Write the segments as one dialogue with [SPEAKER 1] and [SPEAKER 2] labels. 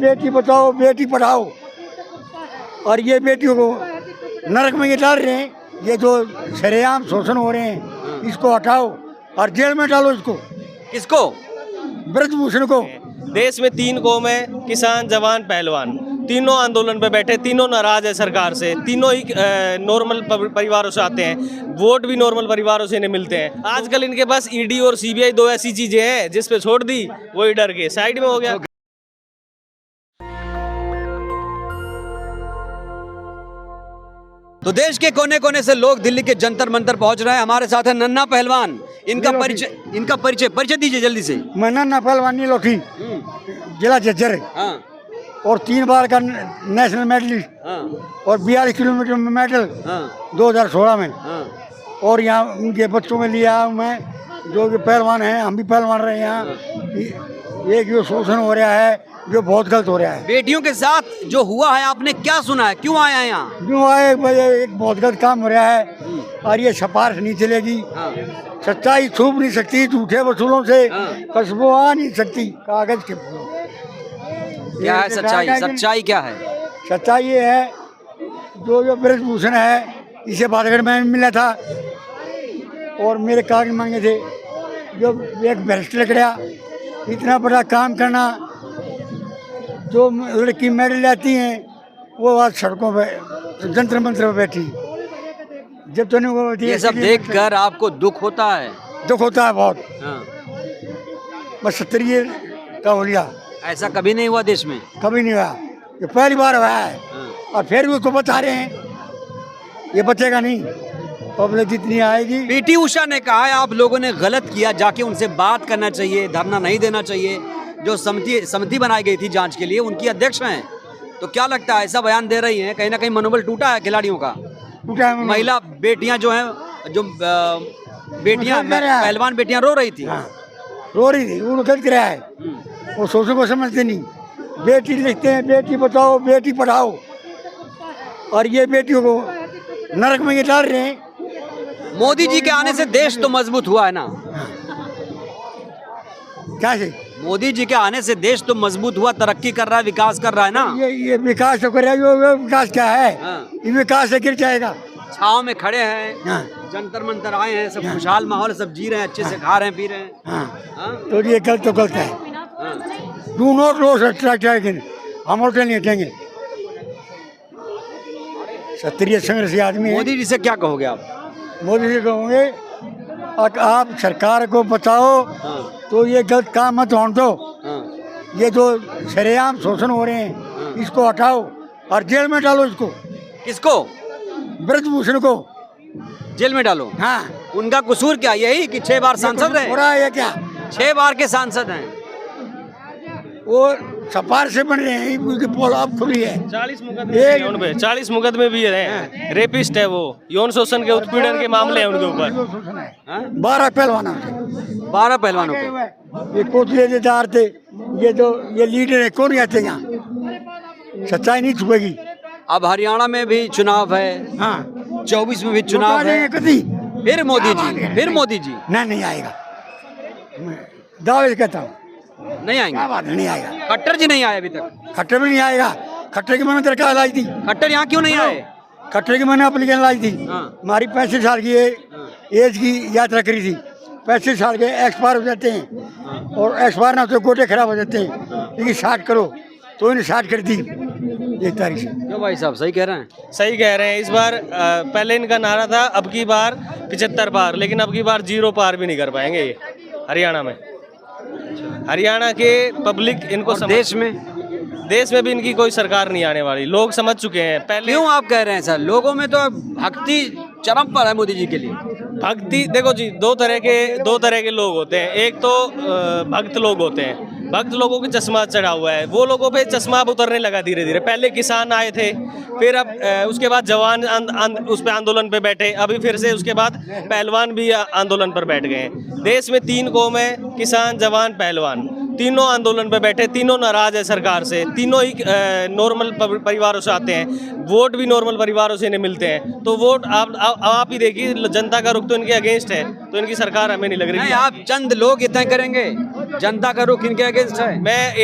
[SPEAKER 1] बेटी बचाओ बेटी पढ़ाओ, और ये बेटियों को नरक में ये डाल रहे हैं। ये जो सरेआम शोषण हो रहे हैं इसको हटाओ और जेल में डालो इसको।
[SPEAKER 2] किसको?
[SPEAKER 1] ब्रजभूषण को।
[SPEAKER 3] देश में 3 कौम है, किसान, जवान, पहलवान, तीनों आंदोलन पे बैठे, तीनों नाराज है सरकार से, तीनों ही नॉर्मल परिवारों से आते हैं, वोट भी नॉर्मल परिवारों से इन्हें मिलते हैं। आजकल इनके पास ईडी और सीबीआई 2 ऐसी चीजें हैं जिस पे छोड़ दी वही डर के साइड में हो गया।
[SPEAKER 2] तो देश के कोने कोने से लोग दिल्ली के जंतर मंतर पहुंच रहे हैं। हमारे साथ है नन्हा पहलवान। इनका परिचय दीजिए जल्दी से।
[SPEAKER 1] मैं नन्हा पहलवान नीलोठी, जिला झज्जर,
[SPEAKER 2] हाँ,
[SPEAKER 1] और 3 बार का नेशनल मेडलिस्ट,
[SPEAKER 2] हाँ,
[SPEAKER 1] और 42 किलोमीटर में मेडल
[SPEAKER 2] हाँ,
[SPEAKER 1] 2016 में।
[SPEAKER 2] हाँ।
[SPEAKER 1] और यहाँ उनके बच्चों में लिया हूँ मैं, जो कि पहलवान हैं, हम भी पहलवान रहे हैं यहाँ। एक जो शोषण हो रहा है जो बहुत गलत हो रहा है।
[SPEAKER 2] बेटियों के साथ जो हुआ है आपने क्या सुना है? क्यों आया है यहाँ?
[SPEAKER 1] क्यों आए भाई, एक बहुत गलत काम हो रहा है और ये सिफारिश नहीं चलेगी।
[SPEAKER 2] हाँ,
[SPEAKER 1] सच्चाई छुप नहीं सकती, झूठे वसूलों से
[SPEAKER 2] हाँ।
[SPEAKER 1] कस्बों आ नहीं सकती कागज के।
[SPEAKER 2] क्या है सच्चाई? सच्चाई क्या है?
[SPEAKER 1] सच्चाई ये है, जो ब्रजभूषण है इसे बालगढ़ में मिला था और मेरे कागज मांगे थे। जो एक भ्रष्ट लकड़ा इतना बड़ा काम करना, जो लड़की मेडल लाती हैं वो आज सड़कों पे जंतर मंत्र पे बैठी। जब तो नहीं वो
[SPEAKER 2] ये सब देखकर आपको दुख होता है?
[SPEAKER 1] दुख होता है बहुत।
[SPEAKER 2] हाँ।
[SPEAKER 1] बस 70 का हो लिया,
[SPEAKER 2] ऐसा कभी नहीं हुआ देश में?
[SPEAKER 1] कभी नहीं हुआ, ये पहली बार हुआ है।
[SPEAKER 2] हाँ।
[SPEAKER 1] और फिर भी उसको बता रहे हैं, ये बचेगा नहीं, पब्लिक जितनी आएगी।
[SPEAKER 2] पीटी उषा ने कहा है आप लोगों ने गलत किया, जाके उनसे बात करना चाहिए, धरना नहीं देना चाहिए। जो समिति बनाई गई थी जांच के लिए, उनकी अध्यक्ष हैं। तो क्या लगता है, ऐसा बयान दे रही हैं, कहीं ना कहीं मनोबल टूटा है खिलाड़ियों का?
[SPEAKER 1] टूटा है।
[SPEAKER 2] महिला बेटियां जो हैं, जो बेटियां पहलवान बेटियां रो रही थी।
[SPEAKER 1] हाँ, रो रही थी, वो गलत कराया है। वो सोचो को समझते नहीं। बेटी लिखते हैं बेटी बचाओ बेटी पढ़ाओ, और ये बेटियों को नरक में ये डाल रहे हैं।
[SPEAKER 2] मोदी जी के आने से देश तो मजबूत हुआ है ना?
[SPEAKER 1] क्या से?
[SPEAKER 2] मोदी जी के आने से देश तो मजबूत हुआ, तरक्की कर रहा है, विकास कर रहा है ना?
[SPEAKER 1] ये विकास तो कर रहा है। ये विकास क्या है?
[SPEAKER 2] हाँ।
[SPEAKER 1] ये विकास से गिर जाएगा।
[SPEAKER 2] छाव में खड़े हैं,
[SPEAKER 1] हाँ।
[SPEAKER 2] जंतर मंतर आए हैं, सब खुशहाल माहौल, सब जी रहे हैं, अच्छे से खा रहे हैं, पी रहे हैं।
[SPEAKER 1] हाँ।
[SPEAKER 2] हाँ?
[SPEAKER 1] तो ये गलत तो गलत है।
[SPEAKER 2] हाँ।
[SPEAKER 1] डू नॉट लॉस अट्रैक्ट, हम होटल नहीं हटेंगे। क्षत्रिय संघर्षी आदमी है।
[SPEAKER 2] मोदी जी से क्या कहोगे आप?
[SPEAKER 1] मोदी जी कहोगे आप सरकार को बचाओ,
[SPEAKER 2] हाँ।
[SPEAKER 1] तो ये गलत काम मत होने दो।
[SPEAKER 2] हाँ।
[SPEAKER 1] ये जो सरेआम शोषण हो रहे हैं इसको हटाओ और जेल में डालो इसको।
[SPEAKER 2] किसको?
[SPEAKER 1] ब्रजभूषण को
[SPEAKER 2] जेल में डालो।
[SPEAKER 1] हाँ।
[SPEAKER 2] उनका कसूर क्या, यही कि 6 बार सांसद
[SPEAKER 1] हो
[SPEAKER 2] रहे?
[SPEAKER 1] रहा है क्या?
[SPEAKER 2] 6 बार के सांसद हैं।
[SPEAKER 1] वो सपार से बन रहे हैं, उनकी पोल अब खुली है।
[SPEAKER 3] 40 मुकदमे 40 मुकदमे भी हैं। रेपिस्ट है वो, यौन शोषण के उत्पीड़न के मामले हैं उनके ऊपर।
[SPEAKER 1] 12 पहलवान
[SPEAKER 2] 12 पहलवानों पे।
[SPEAKER 1] ये कोटलेदार थे, ये लीडर है, कौन आते यहाँ? सच्चाई नहीं छुपेगी।
[SPEAKER 2] अब हरियाणा में भी चुनाव है।
[SPEAKER 1] हाँ।
[SPEAKER 2] 24 में भी चुनाव है।
[SPEAKER 1] कभी
[SPEAKER 2] फिर मोदी जी, फिर मोदी जी
[SPEAKER 1] नहीं आएगा। दावे से कहता हूँ
[SPEAKER 2] नहीं आएंगे।
[SPEAKER 1] क्या बात है, नहीं आएगा।
[SPEAKER 2] खट्टर जी नहीं आए अभी तक?
[SPEAKER 1] खट्टर भी नहीं आएगा। खट्टर की मैंने दरकार लाई थी।
[SPEAKER 2] खट्टर यहाँ क्यों नहीं आए?
[SPEAKER 1] खट्टर की मैंने एप्लीकेशन लाई थी।
[SPEAKER 2] हाँ।
[SPEAKER 1] हमारी 35 साल की एज की यात्रा करी थी। 35 साल के एक्सपायर हो जाते हैं, और एक्सपायर ना तो गोटे खराब हो जाते हैं, लेकिन 60 करो तो इन्हें 60 कर दी 1 तारीख से।
[SPEAKER 2] क्यों भाई साहब, सही कह रहे हैं?
[SPEAKER 3] सही कह रहे हैं। इस बार पहले इनका नारा था अब की बार 75 पार, लेकिन अब की बार 0 पार भी नहीं कर पाएंगे ये हरियाणा में। हरियाणा के पब्लिक इनको देश में भी इनकी कोई सरकार नहीं आने वाली, लोग समझ चुके हैं पहले।
[SPEAKER 2] क्यों आप कह रहे हैं सर? लोगों में तो भक्ति चरम पर है मोदी जी के लिए।
[SPEAKER 3] भक्ति देखो जी, दो तरह के लोग होते हैं। एक तो भक्त लोग होते हैं, भक्त लोगों के चश्मा चढ़ा हुआ है, वो लोगों पे चश्मा अब उतरने लगा धीरे धीरे। पहले किसान आए थे, फिर अब उसके बाद जवान उस पे आंदोलन पे बैठे, अभी फिर से उसके बाद पहलवान भी आंदोलन पर बैठ गए हैं। देश में 3 कौम है, किसान, जवान, पहलवान, तीनों आंदोलन पे बैठे, तीनों नाराज है सरकार से, तीनों ही नॉर्मल परिवारों से आते हैं, वोट भी नॉर्मल परिवारों से इन्हें मिलते हैं। तो वोट आप ही देखिए, जनता का रुख तो इनके अगेंस्ट है, तो इनकी सरकार हमें नहीं लग रही।
[SPEAKER 2] नहीं, आप चंद लोग इतना करेंगे, जनता का रुख इनके अगेंस्ट है।
[SPEAKER 3] मैं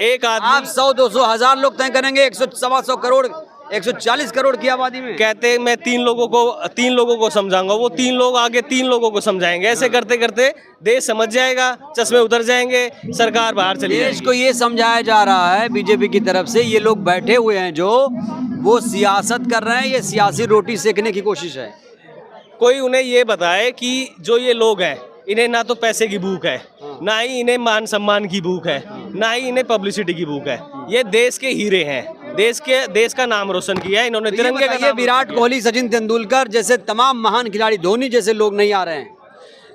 [SPEAKER 3] एक
[SPEAKER 2] आप
[SPEAKER 3] आदमी
[SPEAKER 2] 100-200 हजार लोग तय करेंगे 100-125 करोड़ 140 करोड़ की आबादी में।
[SPEAKER 3] कहते हैं मैं तीन लोगों को समझाऊंगा, वो तीन लोग आगे तीन लोगों को समझाएंगे। ऐसे करते करते देश समझ जाएगा, चश्मे उतर जाएंगे, सरकार बाहर चली
[SPEAKER 2] देश
[SPEAKER 3] जाएगी।
[SPEAKER 2] को ये समझाया जा रहा है बीजेपी की तरफ से, ये लोग बैठे हुए हैं जो वो सियासत कर रहे हैं, ये सियासी रोटी सेकने की कोशिश है।
[SPEAKER 3] कोई उन्हें ये बताए कि जो ये लोग हैं इन्हें ना तो पैसे की भूख है, ना ही इन्हें मान सम्मान की भूख है, ना ही इन्हें पब्लिसिटी की भूख है। ये देश के हीरे हैं, देश का नाम रोशन किया है इन्होंने। तिरंगे का
[SPEAKER 2] ये
[SPEAKER 3] नाम
[SPEAKER 2] विराट कोहली, सचिन तेंदुलकर जैसे तमाम महान खिलाड़ी, धोनी जैसे लोग नहीं आ रहे हैं।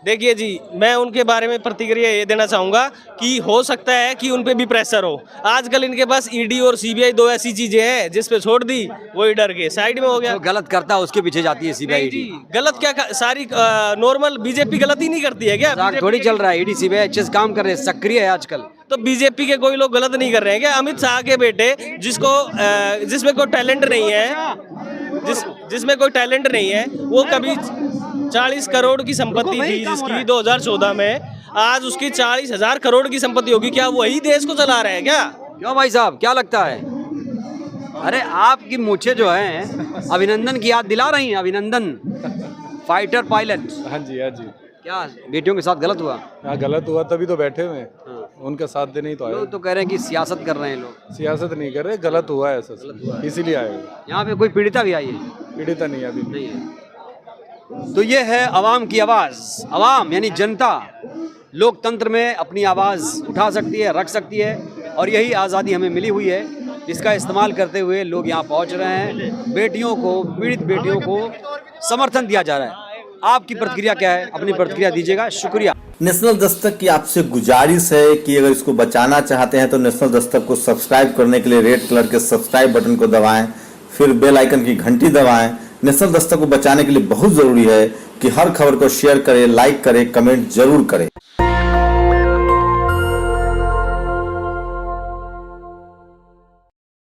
[SPEAKER 3] देखिए जी, मैं उनके बारे में प्रतिक्रिया ये देना चाहूँगा कि हो सकता है कि उन पे भी प्रेशर हो। आजकल इनके पास ईडी और सीबीआई दो ऐसी चीजें हैं जिस पे छोड़ दी वही डर के साइड में हो गया।
[SPEAKER 2] जो गलत करता है उसके पीछे जाती है सीबीआई
[SPEAKER 3] नहीं जी, गलत क्या सारी नॉर्मल बीजेपी गलत ही नहीं करती है क्या?
[SPEAKER 2] मजाक थोड़ी चल रहा है, ईडी सीबीआई अच्छे से काम कर रहे हैं, सक्रिय है आजकल।
[SPEAKER 3] तो बीजेपी के कोई लोग गलत नहीं कर रहे हैं क्या? अमित शाह के बेटे जिसमें कोई टैलेंट नहीं है, जिसमें कोई टैलेंट नहीं है, वो कभी 40 करोड़ की संपत्ति थी जिसकी 2014 में, आज उसकी 40,000 करोड़ की संपत्ति होगी। क्या वही देश को चला रहे हैं क्या?
[SPEAKER 2] क्यों भाई साहब, क्या लगता है? अरे आपकी मूछें जो हैं अभिनंदन की याद दिला रही हैं। अभिनंदन, फाइटर पायलट।
[SPEAKER 4] हाँ जी, हाँ जी।
[SPEAKER 2] क्या बेटियों के साथ गलत हुआ?
[SPEAKER 4] हाँ, गलत हुआ तभी तो बैठे हुए हैं। उनका साथ देने ही तो आए।
[SPEAKER 2] लोग तो कह रहे हैं कि सियासत कर रहे हैं लोग।
[SPEAKER 4] सियासत नहीं कर रहे, गलत हुआ है ऐसा, इसीलिए आए हुए।
[SPEAKER 2] यहाँ पे कोई पीड़िता भी आई है?
[SPEAKER 4] पीड़िता नहीं है अभी।
[SPEAKER 2] नहीं है। तो ये है अवाम की आवाज़। अवाम यानी जनता लोकतंत्र में अपनी आवाज़ उठा सकती है, रख सकती है, और यही आज़ादी हमें मिली हुई है। इसका इस्तेमाल करते हुए लोग यहाँ पहुँच रहे हैं। बेटियों को, पीड़ित बेटियों को समर्थन दिया जा रहा है। आपकी प्रतिक्रिया क्या है? अपनी प्रतिक्रिया दीजिएगा। शुक्रिया।
[SPEAKER 5] नेशनल दस्तक की आपसे गुजारिश है कि अगर इसको बचाना चाहते हैं तो नेशनल दस्तक को सब्सक्राइब करने के लिए रेड कलर के सब्सक्राइब बटन को दबाएं, फिर बेल आइकन की घंटी दबाएं। नेशनल दस्तक को बचाने के लिए बहुत जरूरी है कि हर खबर को शेयर करें, लाइक करें, कमेंट जरूर करें।